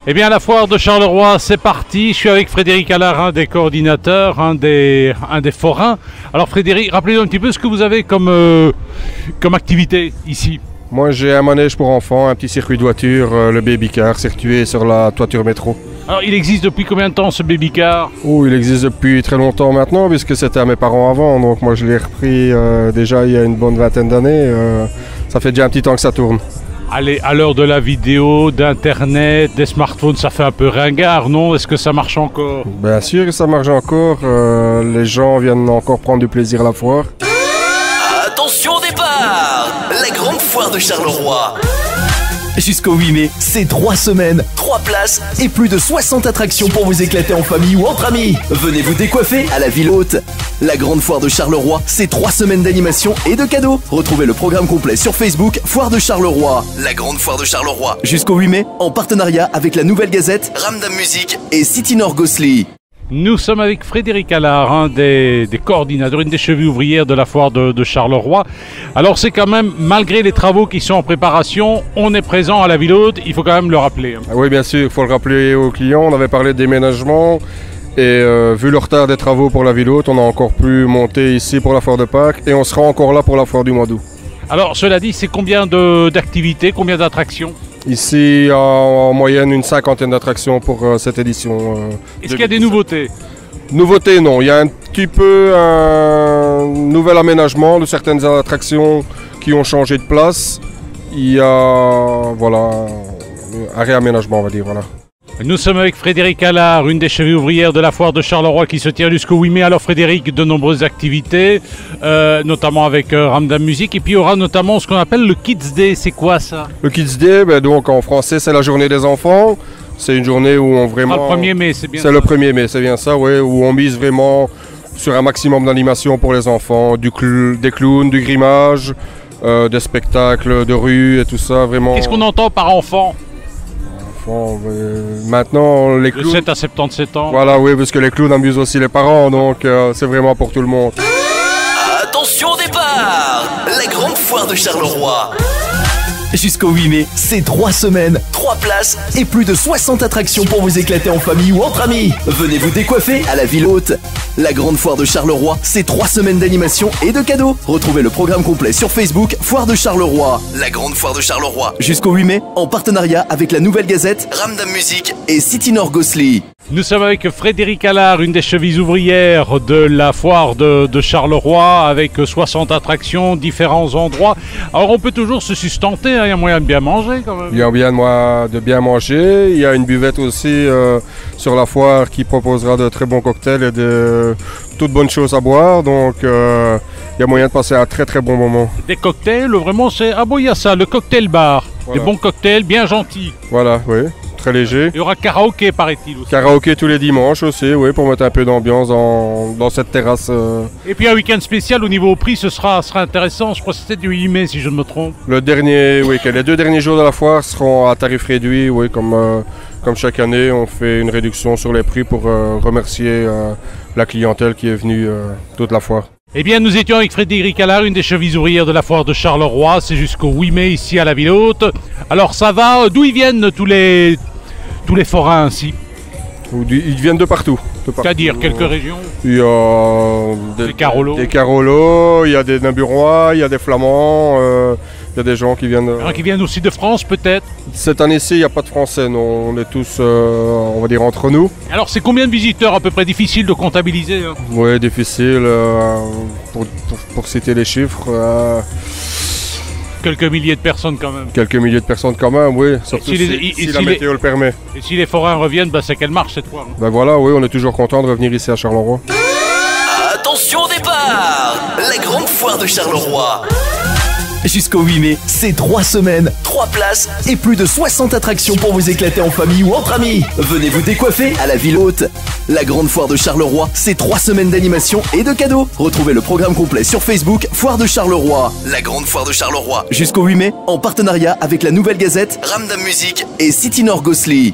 Eh bien, la foire de Charleroi, c'est parti. Je suis avec Frédéric Allard, un des coordinateurs, un des forains. Alors Frédéric, rappelez-nous un petit peu ce que vous avez comme activité ici. Moi, j'ai un manège pour enfants, un petit circuit de voiture, le baby car, situé sur la toiture métro. Alors, il existe depuis combien de temps ce baby car? Oh, il existe depuis très longtemps maintenant, puisque c'était à mes parents avant. Donc moi, je l'ai repris déjà il y a une bonne vingtaine d'années. Ça fait déjà un petit temps que ça tourne. Allez, à l'heure de la vidéo, d'Internet, des smartphones, ça fait un peu ringard, non? Est-ce que ça marche encore? Bien sûr que ça marche encore. Les gens viennent encore prendre du plaisir à la foire. Attention au départ! La grande foire de Charleroi. Jusqu'au 8 mai, c'est 3 semaines, 3 places et plus de 60 attractions pour vous éclater en famille ou entre amis. Venez vous décoiffer à la ville haute. La grande foire de Charleroi, c'est 3 semaines d'animation et de cadeaux. Retrouvez le programme complet sur Facebook, Foire de Charleroi. La grande foire de Charleroi. Jusqu'au 8 mai, en partenariat avec la Nouvelle Gazette, Ramdam Music et City Nord Gosli. Nous sommes avec Frédéric Allard, un des coordinateurs, une des chevilles ouvrières de la foire de Charleroi. Alors c'est quand même, malgré les travaux qui sont en préparation, on est présent à la ville haute, il faut quand même le rappeler. Ah oui, bien sûr, il faut le rappeler aux clients. On avait parlé de déménagement et vu le retard des travaux pour la ville haute, on a encore pu monter ici pour la foire de Pâques et on sera encore là pour la foire du mois d'août. Alors cela dit, c'est combien d'activités, combien d'attractions? Ici, en moyenne, une cinquantaine d'attractions pour cette édition. Est-ce qu'il y a des nouveautés? Nouveautés, non. Il y a un petit peu un nouvel aménagement de certaines attractions qui ont changé de place. Il y a voilà, un réaménagement, on va dire. Voilà. Nous sommes avec Frédéric Allard, une des chevilles ouvrières de la foire de Charleroi qui se tient jusqu'au 8 mai. Alors Frédéric, de nombreuses activités, notamment avec Ramdam Music. Et puis il y aura notamment ce qu'on appelle le Kids Day. C'est quoi ça? Le Kids Day, donc en français, c'est la journée des enfants. C'est une journée où on vraiment... le 1er mai, c'est bien ça. C'est le 1er mai, c'est bien ça, oui. Où on mise vraiment sur un maximum d'animation pour les enfants. Des clowns, du grimage, des spectacles de rue et tout ça, vraiment. Qu'est-ce qu'on entend par enfant? Maintenant, les clowns... De 7 à 77 ans. Voilà, oui, parce que les clowns amusent aussi les parents, donc c'est vraiment pour tout le monde. Attention au départ! La grande foire de Charleroi. Jusqu'au 8 mai, c'est 3 semaines, 3 places et plus de 60 attractions pour vous éclater en famille ou entre amis. Venez vous décoiffer à la ville haute. La grande foire de Charleroi, c'est 3 semaines d'animation et de cadeaux. Retrouvez le programme complet sur Facebook, Foire de Charleroi. La grande foire de Charleroi. Jusqu'au 8 mai, en partenariat avec la Nouvelle Gazette, Ramdam Music et City Nord Gosli. Nous sommes avec Frédéric Allard, une des chevilles ouvrières de la foire de Charleroi, avec 60 attractions, différents endroits. Alors on peut toujours se sustenter, hein, il y a moyen de bien manger quand même. Il y a moyen de bien manger, il y a une buvette aussi sur la foire qui proposera de très bons cocktails et de toutes bonnes choses à boire, donc il y a moyen de passer un très très bon moment. Des cocktails, vraiment c'est... Ah bon, il y a ça, le cocktail bar, voilà. Des bons cocktails bien gentils. Voilà, oui. Très léger. Il y aura karaoké, paraît-il aussi. Karaoké tous les dimanches aussi, oui, pour mettre un peu d'ambiance dans cette terrasse. Et puis un week-end spécial au niveau prix, ce sera intéressant. Je crois que c'était du 8 mai si je ne me trompe. Le dernier week-end, les 2 derniers jours de la foire seront à tarif réduit, oui, comme chaque année, on fait une réduction sur les prix pour remercier la clientèle qui est venue toute la foire. Eh bien, nous étions avec Frédéric Allard, une des chevilles ouvrières de la foire de Charleroi. C'est jusqu'au 8 mai ici à la ville haute. Alors ça va, d'où ils viennent tous les forains ainsi? Ils viennent de partout. C'est-à-dire quelques régions? Il y a des Carolos. Des Carolos, il y a des Naburois, il y a des Flamands, il y a des gens qui viennent... Qui viennent aussi de France peut-être? Cette année-ci, il n'y a pas de Français, non. On est tous, on va dire, entre nous. Alors c'est combien de visiteurs à peu près? Difficile de comptabiliser, hein? Oui, difficile pour citer les chiffres. Quelques milliers de personnes quand même. Quelques milliers de personnes quand même, oui. Surtout si la météo le permet. Et si les forains reviennent, c'est qu'elle marche cette fois. Ben voilà, oui, on est toujours content de revenir ici à Charleroi. Attention au départ! La grande foire de Charleroi. Jusqu'au 8 mai, c'est 3 semaines, 3 places et plus de 60 attractions pour vous éclater en famille ou entre amis. Venez vous décoiffer à la ville haute. La grande foire de Charleroi, c'est 3 semaines d'animation et de cadeaux. Retrouvez le programme complet sur Facebook, Foire de Charleroi. La grande foire de Charleroi. Jusqu'au 8 mai, en partenariat avec la Nouvelle Gazette, Ramdam Music et City Nord Gosli.